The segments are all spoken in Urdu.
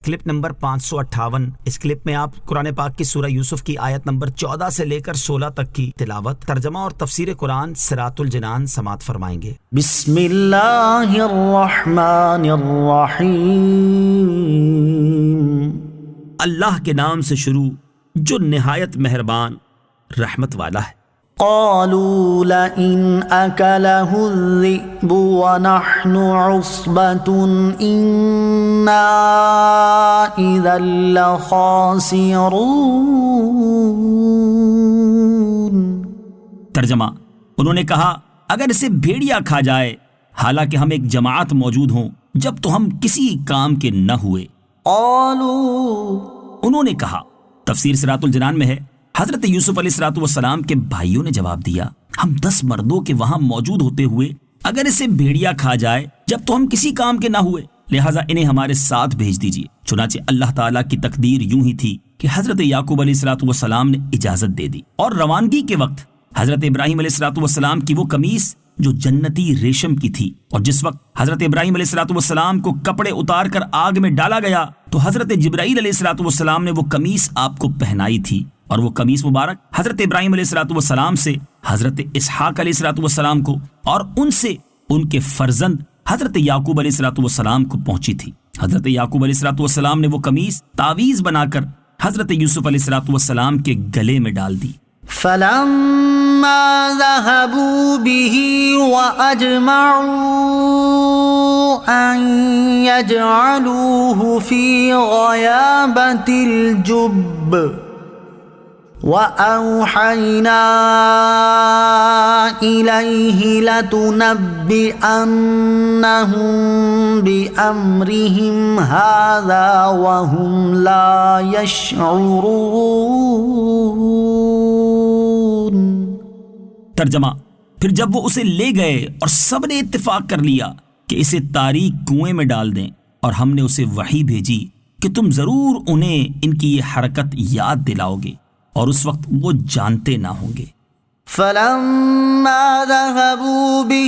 Clip number 558۔ اس کلپ میں آپ قرآن پاک کی سورہ یوسف کی آیت نمبر 14 سے لے کر 16 تک کی تلاوت، ترجمہ اور تفسیر قرآن صراط الجنان سماعت فرمائیں گے۔ بسم اللہ الرحمن الرحیم۔ اللہ کے نام سے شروع جو نہایت مہربان رحمت والا ہے۔ قالوا لئن أكله الذئب ونحن عصبة إنا إذا لخاسرون۔ ترجمہ، انہوں نے کہا اگر اسے بھیڑیا کھا جائے حالانکہ ہم ایک جماعت موجود ہوں جب تو ہم کسی کام کے نہ ہوئے۔ قالوا، انہوں نے کہا، تفسیر صراط الجنان میں ہے حضرت یوسف علیہ السلام کے بھائیوں نے جواب دیا، ہم 10 مردوں کے وہاں موجود ہوتے ہوئے اگر اسے بھیڑیا کھا جائے جب تو ہم کسی کام کے نہ ہوئے، لہٰذا انہیں ہمارے ساتھ بھیج دیجیے۔ چنانچہ اللہ تعالیٰ کی تقدیر یوں ہی تھی کہ حضرت یعقوب علیہ السلام نے اجازت دے دی، اور روانگی کے وقت حضرت ابراہیم علیہ السلام کی وہ قمیص جو جنتی ریشم کی تھی، اور جس وقت حضرت ابراہیم علیہ السلام کو کپڑے اتار کر آگ میں ڈالا گیا تو حضرت جبرائیل علیہ السلام نے وہ قمیص آپ کو پہنائی تھی، اور وہ قمیص مبارک حضرت ابراہیم علیہ السلام سے حضرت اسحاق علیہ السلام کو اور ان سے ان کے فرزند حضرت یعقوب علیہ السلام کو پہنچی تھی۔ حضرت یعقوب علیہ السلام نے وہ قمیص تعویذ بنا کر حضرت یوسف علیہ السلام کے گلے میں ڈال دی۔ فلما ذهبوا به وأجمعوا أن يجعلوه في غيابة الجب وأوحينا إليه لتنبئنهم بأمرهم هذا وهم لا يشعرون۔ ترجمہ، پھر جب وہ اسے لے گئے اور سب نے اتفاق کر لیا کہ اسے تاریک کنویں میں ڈال دیں، اور ہم نے اسے وحی بھیجی کہ تم ضرور انہیں ان کی یہ حرکت یاد دلاؤ گے، اور اس وقت وہ جانتے نہ ہوں گے۔ فلما ذهبوا به،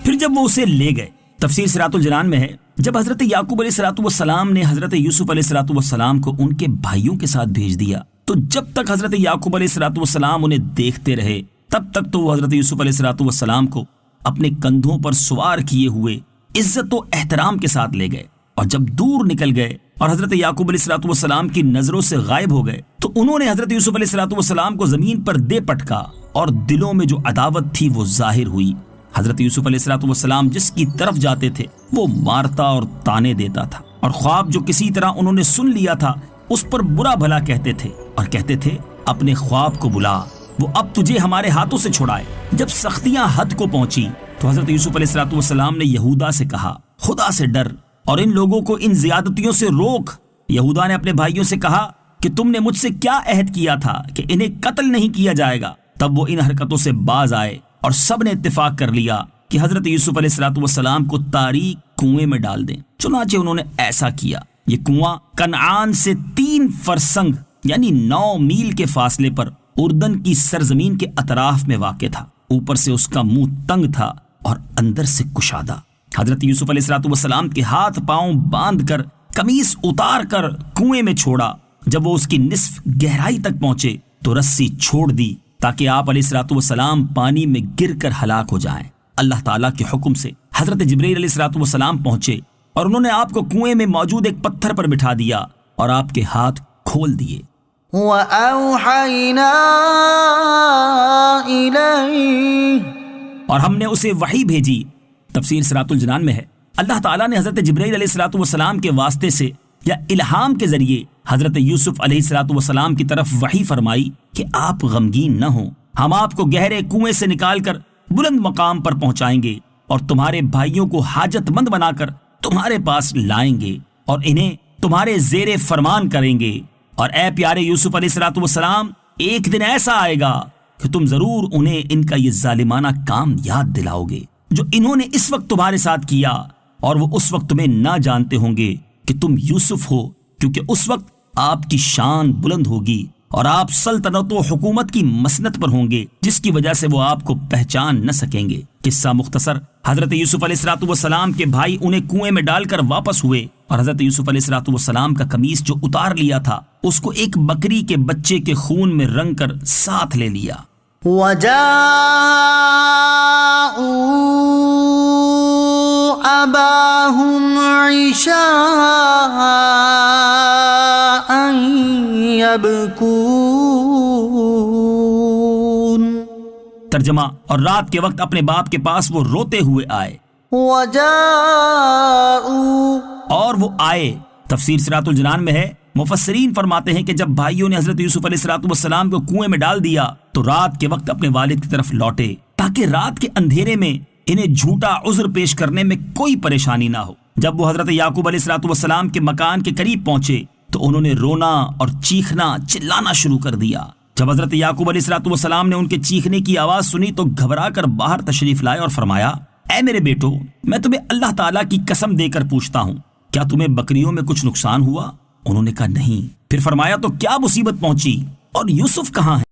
پھر جب وہ اسے لے گئے، تفسیر صراط الجنان میں ہے جب حضرت یعقوب علیہ السلام نے حضرت یوسف علیہ السلام کو ان کے بھائیوں کے ساتھ بھیج دیا تو جب تک حضرت یعقوب علیہ السلام انہیں دیکھتے رہے تب تک تو وہ حضرت یوسف علیہ السلام کو اپنے کندھوں پر سوار کیے ہوئے عزت و احترام کے ساتھ لے گئے، اور جب دور نکل گئے اور حضرت یعقوب علیہ السلام کی نظروں سے غائب ہو گئے تو انہوں نے حضرت یوسف علیہ السلام کو زمین پر دے پٹکا، اور دلوں میں جو عداوت تھی وہ ظاہر ہوئی۔ حضرت یوسف علیہ السلام جس کی طرف جاتے تھے وہ مارتا اور تانے دیتا تھا، اور خواب جو کسی طرح انہوں نے سن لیا تھا اس پر برا بھلا کہتے تھے، اور کہتے تھے اپنے خواب کو بلا، وہ اب تجھے ہمارے ہاتھوں سے چھڑائے۔ جب سختیاں حد کو پہنچی تو حضرت یوسف علیہ السلام نے یہودا سے کہا، خدا سے ڈر اور ان لوگوں کو ان زیادتیوں سے روک۔ یہودا نے اپنے بھائیوں سے کہا کہ تم نے مجھ سے کیا عہد کیا تھا کہ انہیں قتل نہیں کیا جائے گا؟ تب وہ ان حرکتوں سے باز آئے اور سب نے اتفاق کر لیا کہ حضرت یوسف علیہ السلام کو تاریک کنویں میں ڈال دیں۔ چنانچہ انہوں نے ایسا کیا۔ یہ کنواں کنعان سے 3 فرسنگ یعنی 9 میل کے فاصلے پر اردن کی سرزمین کے اطراف میں واقع تھا۔ اوپر سے اس کا منہ تنگ تھا اور اندر سے کشادہ۔ حضرت یوسف علیہ السلام کے ہاتھ پاؤں باندھ کر قمیص اتار کر کنویں میں چھوڑا۔ جب وہ اس کی نصف گہرائی تک پہنچے تو رسی چھوڑ دی تاکہ آپ علیہ السلام پانی میں گر کر ہلاک ہو جائیں۔ اللہ تعالیٰ کے حکم سے حضرت جبرائیل علیہ السلام پہنچے اور انہوں نے آپ کو کنویں میں موجود ایک پتھر پر بٹھا دیا اور آپ کے ہاتھ کھول دیے۔ وَأَوْحَيْنَا إِلَيْهِ، اور ہم نے اسے وحی بھیجی۔ تفسیر صراط الجنان میں ہے اللہ تعالیٰ نے حضرت جبرائیل علیہ السلام کے واسطے سے یا الہام کے ذریعے حضرت یوسف علیہ السلام کی طرف وحی فرمائی کہ آپ غمگین نہ ہوں، ہم آپ کو گہرے کنویں سے نکال کر بلند مقام پر پہنچائیں گے اور تمہارے بھائیوں کو حاجت مند بنا کر تمہارے پاس لائیں گے اور انہیں تمہارے زیر فرمان کریں گے، اور اے پیارے یوسف علیہ السلام ایک دن ایسا آئے گا کہ تم ضرور انہیں ان کا یہ ظالمانہ کام یاد دلاؤ گے جو انہوں نے اس وقت تمہارے ساتھ کیا، اور وہ اس وقت تمہیں نہ جانتے ہوں گے کہ تم یوسف ہو، کیونکہ اس وقت آپ کی شان بلند ہوگی اور آپ سلطنت و حکومت کی مسنت پر ہوں گے جس کی وجہ سے وہ آپ کو پہچان نہ سکیں گے۔ قصہ مختصر، حضرت یوسف علیہ السلام کے بھائی انہیں کنویں میں ڈال کر واپس ہوئے اور حضرت یوسف علیہ السلام کا قمیص جو اتار لیا تھا اس کو ایک بکری کے بچے کے خون میں رنگ کر ساتھ لے لیا۔ وَجَاءُوا أَبَاهُمْ عِشَاءً يَبْكُونَ۔ ترجمہ، اور رات کے وقت اپنے باپ کے پاس وہ روتے ہوئے آئے۔ وَجَاءُوا، اور وہ آئے۔ تفسیر سراۃ الجنان میں ہے، مفسرین فرماتے ہیں کہ جب بھائیوں نے حضرت یوسف علیہ السلام کو کنویں میں ڈال دیا تو رات کے وقت اپنے والد کی طرف لوٹے تاکہ رات کے اندھیرے میں انہیں جھوٹا عذر پیش کرنے میں کوئی پریشانی نہ ہو۔ جب وہ حضرت یعقوب علیہ السلام کے مکان کے قریب پہنچے تو انہوں نے رونا اور چیخنا چلانا شروع کر دیا۔ جب حضرت یعقوب علیہ السلام نے ان کے چیخنے کی آواز سنی تو گھبرا کر باہر تشریف لائے اور فرمایا، اے میرے بیٹو، میں تمہیں اللہ تعالیٰ کی قسم دے کر پوچھتا ہوں، کیا تمہیں بکریوں میں کچھ نقصان ہوا؟ انہوں نے کہا نہیں۔ پھر فرمایا، تو کیا مصیبت پہنچی اور یوسف کہاں ہے؟